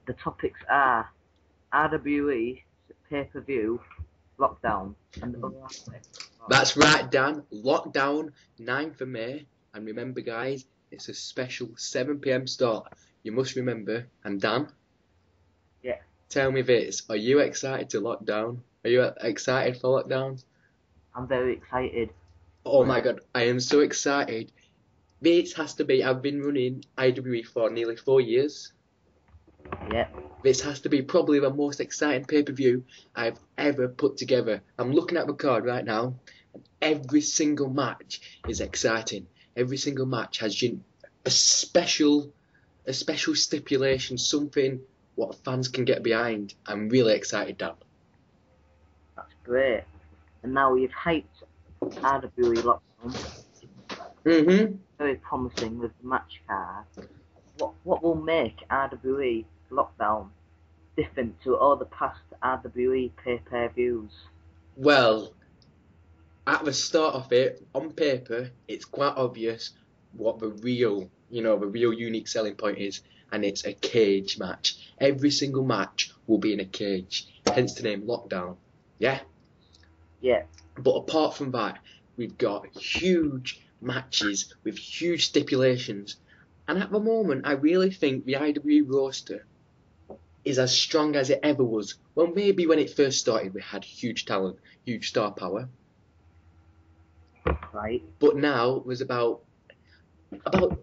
the topics are RWE, pay-per-view, lockdown, and other aspects. That's right, Dan. Lockdown, 9th of May. And remember, guys, it's a special 7 p.m. start. You must remember. And Dan, Yeah, tell me this. Are you excited to lockdown? Are you excited for lockdown? I'm very excited. Oh my God, I am so excited. This has to be, I've been running IWE for nearly 4 years. Yeah, This has to be probably the most exciting pay-per-view I've ever put together. I'm looking at the card right now, and every single match is exciting. Every single match has a special, a special stipulation, something what fans can get behind. I'm really excited, Dan. that's great. And now you've hyped RWE lockdown. Mm-hmm. Very promising with the match card. What will make RWE lockdown different to all the past RWE pay-per-views? Well, at the start of it, on paper, it's quite obvious what the real unique selling point is, and it's a cage match. Every single match will be in a cage, hence the name Lockdown. Yeah? Yeah, But apart from that, we've got huge matches with huge stipulations. And at the moment, I really think the IWE roster is as strong as it ever was. Well, maybe when it first started, we had huge talent, huge star power. right. But now there's about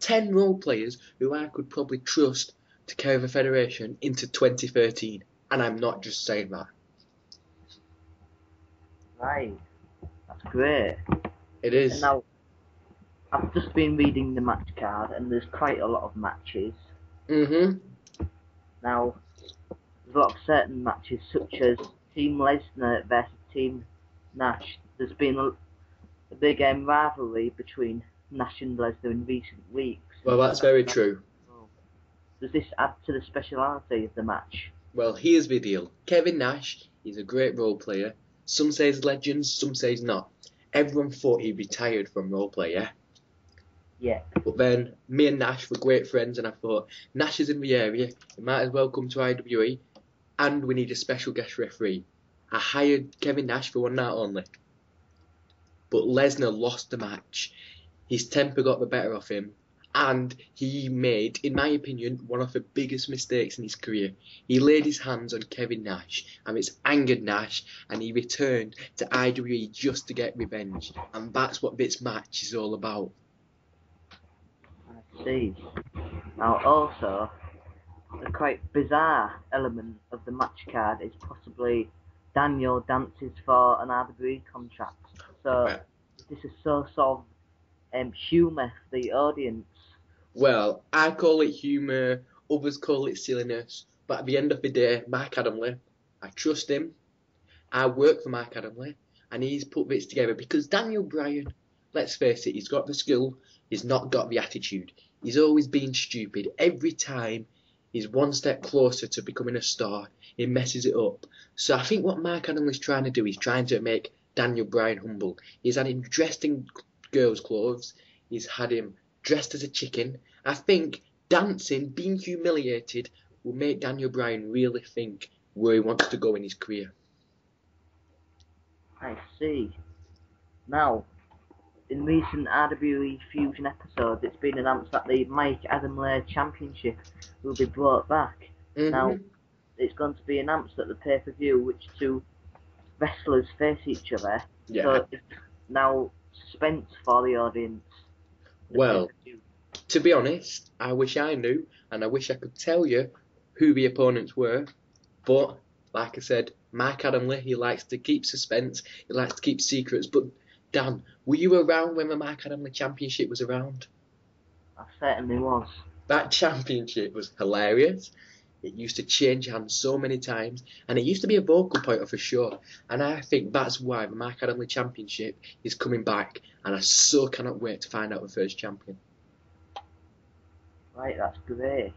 10 role players who I could probably trust to carry the Federation into 2013. And I'm not just saying that. Right. That's great. It And is. now, I've just been reading the match card, and there's quite a lot of matches. Mm-hmm. Now, there's a lot of certain matches, such as Team Lesnar versus Team Nash. There's been a big rivalry between Nash and Lesnar in recent weeks. Well, that's very true. Does this add to the speciality of the match? Well, here's the deal. Kevin Nash is a great role player. Some say he's legend, some say he's not. Everyone thought he retired from role play, yeah? Yeah. But then, me and Nash were great friends, and I thought, Nash is in the area, he might as well come to IWE, and we need a special guest referee. I hired Kevin Nash for one night only. But Lesnar lost the match. His temper got the better of him, and he made, in my opinion, one of the biggest mistakes in his career. He laid his hands on Kevin Nash, and it's angered Nash, and he returned to IWE just to get revenge. And that's what this match is all about. I see. Now, also, a quite bizarre element of the match card is possibly Daniel dances for an RWE contract. So, is this a source of humour for the audience? Well, I call it humour, others call it silliness, but at the end of the day, Mark Adamle, I trust him, I work for Mark Adamle, and he's put this together because Daniel Bryan, let's face it, he's got the skill, he's not got the attitude. He's always been stupid. Every time he's one step closer to becoming a star, he messes it up. So I think what Mark Adamle's trying to do, he's trying to make Daniel Bryan humble. He's had him dressed in girls' clothes, he's had him dressed as a chicken. I think dancing, being humiliated, will make Daniel Bryan really think where he wants to go in his career. I see. Now, in recent RWE Fusion episodes, it's been announced that the Mike Adamle Championship will be brought back. Mm-hmm. Now, it's going to be announced at the pay-per-view which two wrestlers face each other. Yeah. So it's now suspense for the audience. Well, to be honest, I wish I knew, and I wish I could tell you who the opponents were, but like I said, Mark Adamle, he likes to keep suspense, he likes to keep secrets. But Dan, were you around when the Mark Adamle Championship was around? I certainly was. That championship was hilarious. It used to change hands so many times, and it used to be a vocal point of a show. And I think that's why the Mark Adamle Championship is coming back, and I so cannot wait to find out the first champion. Right, that's great.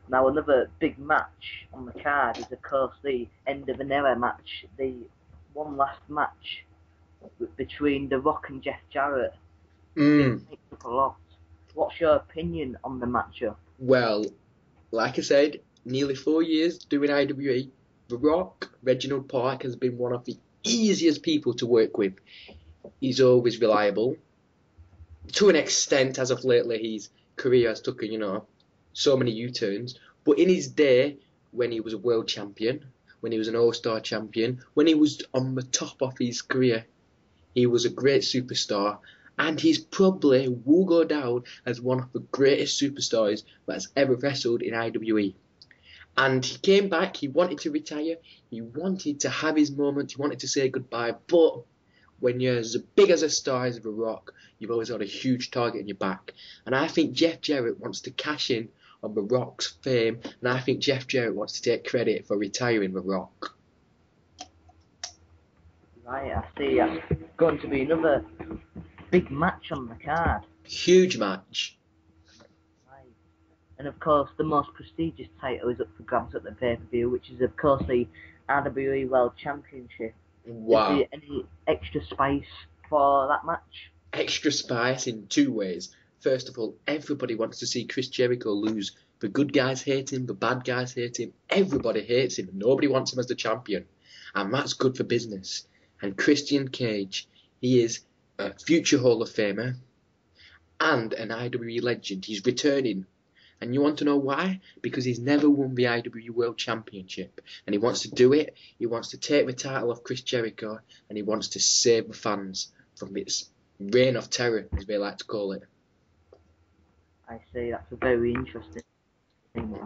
Now, another big match on the card is, of course, the end of an era match, the one last match between The Rock and Jeff Jarrett. It makes up a lot. What's your opinion on the matchup? Well, like I said, nearly 4 years doing IWE, The Rock, Reginald Park, has been one of the easiest people to work with. He's always reliable. To an extent, as of lately, his career has taken, so many U-turns. But in his day, when he was a world champion, when he was an all-star champion, when he was on the top of his career, he was a great superstar. And he's probably will go down as one of the greatest superstars that's ever wrestled in IWE. And he came back, he wanted to retire, he wanted to have his moment, he wanted to say goodbye, but when you're as big as a star as The Rock, you've always got a huge target in your back. And I think Jeff Jarrett wants to cash in on The Rock's fame, and I think Jeff Jarrett wants to take credit for retiring The Rock. Right, I see. That's going to be another big match on the card. Huge match. Right. And of course, the most prestigious title is up for grabs at the pay-per-view, which is of course the IWE World Championship. Wow. Is there any extra spice for that match? Extra spice in two ways. First of all, everybody wants to see Chris Jericho lose. The good guys hate him, the bad guys hate him, everybody hates him. Nobody wants him as the champion. And that's good for business. And Christian Cage, he is a future Hall of Famer and an IWE legend. He's returning. And you want to know why? Because he's never won the IWE World Championship. And he wants to do it. He wants to take the title off Chris Jericho. And he wants to save the fans from its reign of terror, as they like to call it. I see, that's a very interesting thing.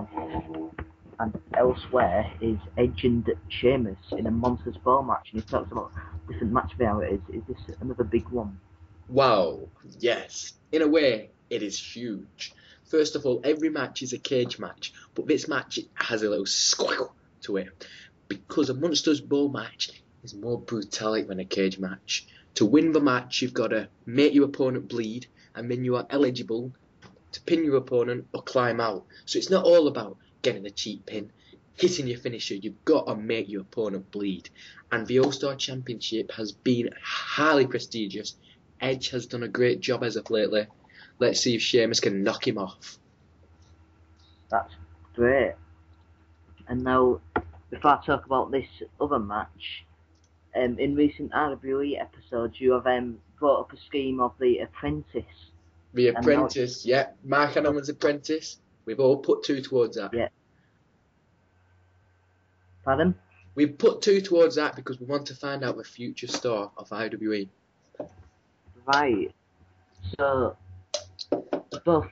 And elsewhere is Edge and Sheamus in a Monsters Ball match. And he talks about different match varieties. Is this another big one? Wow, yes. In a way, it is huge. First of all, every match is a cage match, but this match has a little squiggle to it. Because a Monsters Ball match is more brutality than a cage match. To win the match, you've got to make your opponent bleed, and then you are eligible to pin your opponent or climb out. So it's not all about getting a cheap pin, hitting your finisher. You've got to make your opponent bleed. And the All-Star Championship has been highly prestigious. Edge has done a great job as of lately. Let's see if Sheamus can knock him off. That's great. And now, before I talk about this other match, in recent RWE episodes, you have brought up a scheme of the Apprentice. The Apprentice, yeah. Mark Hanneman's Apprentice. We've all put two towards that. Yeah. Pardon? We've put two towards that because we want to find out the future star of IWE. Right. So, they've both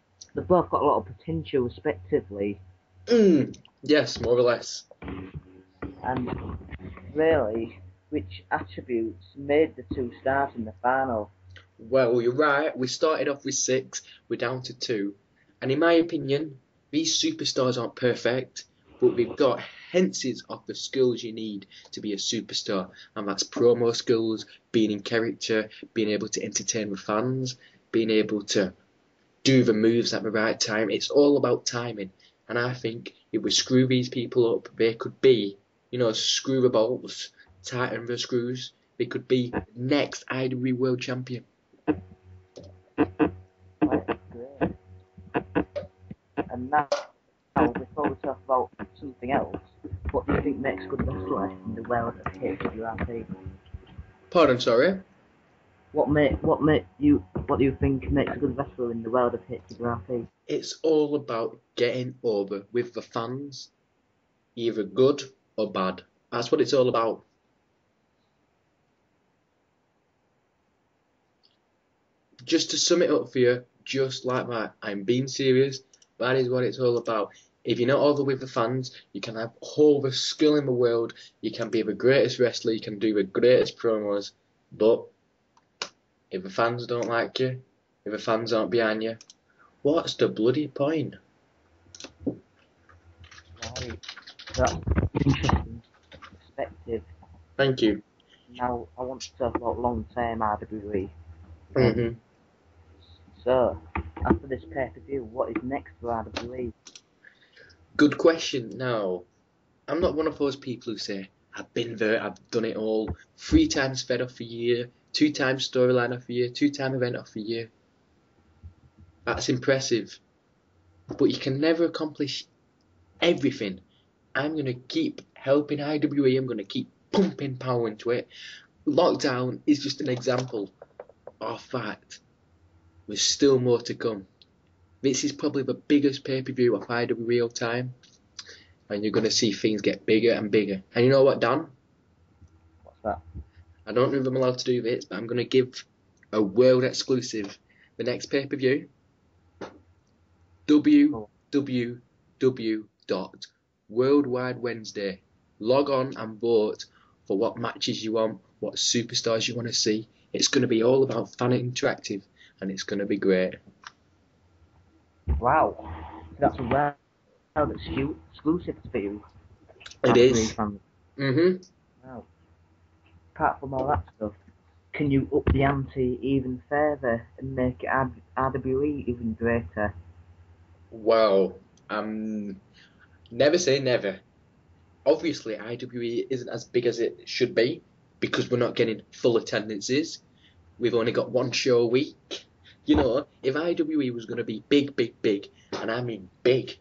got a lot of potential, respectively. Yes, more or less. And really, which attributes made the two stars in the final? Well, you're right. We started off with 6. We're down to 2. And in my opinion, these superstars aren't perfect, but we've got hints of the skills you need to be a superstar. And that's promo skills, being in character, being able to entertain the fans, being able to do the moves at the right time. It's all about timing. And I think if we screw these people up, they could be, screw the bolts, tighten the screws. They could be next IWE World Champion. Right, great. And now, before we talk about something else, what do you think makes a good wrestler in the world of HWRP? Pardon, sorry? What do you think makes a good wrestler in the world of HWRP? It's all about getting over with the fans, either good or bad. That's what it's all about. Just to sum it up for you, just like that, I'm being serious. That is what it's all about. If you're not over with the fans, you can have all the skill in the world, you can be the greatest wrestler, you can do the greatest promos, but if the fans don't like you, if the fans aren't behind you, what's the bloody point? Right. That's an interesting perspective. Thank you. Now, I want to talk about long-term RWE. Mm-hmm. So, after this pay-per-view, what is next for RWE? Good question. Now, I'm not one of those people who say, I've been there, I've done it all. 3 times Fed off a year, 2 times storyline off a year, 2-time event off a year. That's impressive. But you can never accomplish everything. I'm going to keep helping IWE. I'm going to keep pumping power into it. Lockdown is just an example of that. There's still more to come. This is probably the biggest pay-per-view of IWE all time. And you're going to see things get bigger and bigger. And you know what, Dan? What's that? I don't know if I'm allowed to do this, but I'm going to give a world exclusive. The next pay-per-view, www.Worldwide Wednesday. Log on and vote for what matches you want, what superstars you want to see. It's going to be all about fan interactive, and it's going to be great. Wow, that's a rare exclusive for you. It is. Fans. Wow. Apart from all that stuff, can you up the ante even further and make it RWE even greater? Well, never say never. Obviously, IWE isn't as big as it should be because we're not getting full attendances. We've only got one show a week. You know, if IWE was going to be big, and I mean big,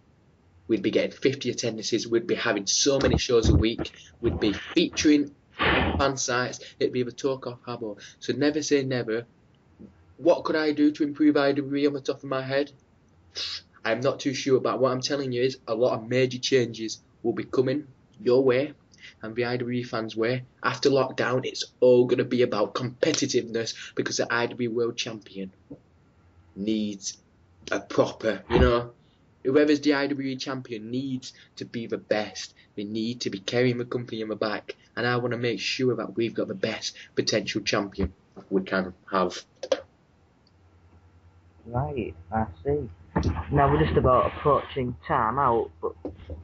we'd be getting 50 attendances, we'd be having so many shows a week, we'd be featuring on fan sites, it'd be the talk of Habbo. So never say never. What could I do to improve IWE on the top of my head? I'm not too sure, but what I'm telling you is a lot of major changes will be coming your way and the IWE fans' way. After lockdown, it's all going to be about competitiveness because the IWE World Champion needs a proper, whoever's the IWE Champion needs to be the best. They need to be carrying the company on the back, and I want to make sure that we've got the best potential champion we can have. Right, I see. Now we're just about approaching time out, but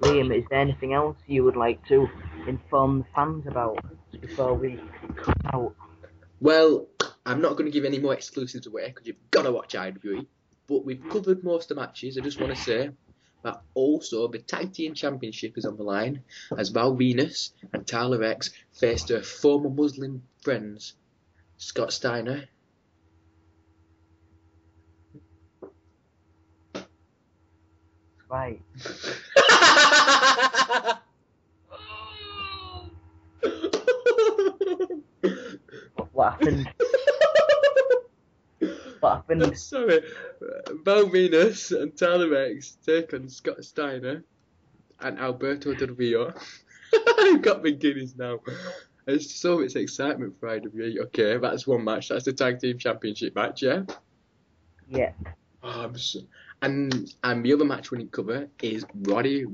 Liam, is there anything else you would like to inform the fans about before we cut out? Well, I'm not going to give any more exclusives away because you've got to watch IWE, but we've covered most of the matches. I just want to say that also the Tag Team Championship is on the line as Val Venus and Tyler X face their former Muslim friends, Scott Steiner. Right. What happened? What happened? I'm sorry. Val Venus and Tyler X take on Scott Steiner and Alberto Del Rio. I've got my Guinness now. There's so much excitement for IWE. Okay, that's one match. That's the Tag Team Championship match, yeah? Yeah. And the other match we need to cover is Rowdy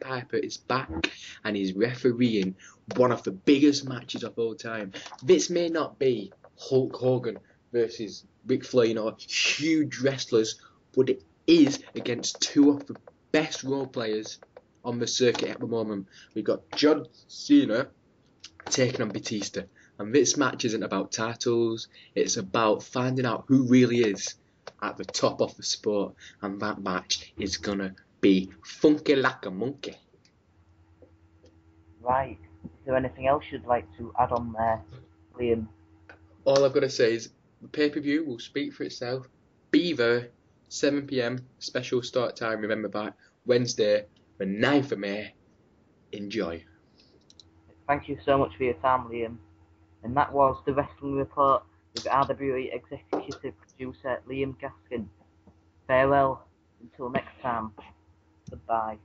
Piper is back and he's refereeing one of the biggest matches of all time. This may not be Hulk Hogan versus Ric Flair, huge wrestlers, but it is against two of the best role players on the circuit at the moment. We've got John Cena taking on Batista, and this match isn't about titles, it's about finding out who really is at the top of the sport, and that match is gonna be funky like a monkey. Right. Is there anything else you'd like to add on there, Liam? All I've got to say is the pay-per-view will speak for itself. Be there, 7 p.m. special start time. Remember that, Wednesday, the 9th of May. Enjoy. Thank you so much for your time, Liam. And that was the Wrestling Report with RWE Executive Producer Liam Gaskin. Farewell until next time. Goodbye.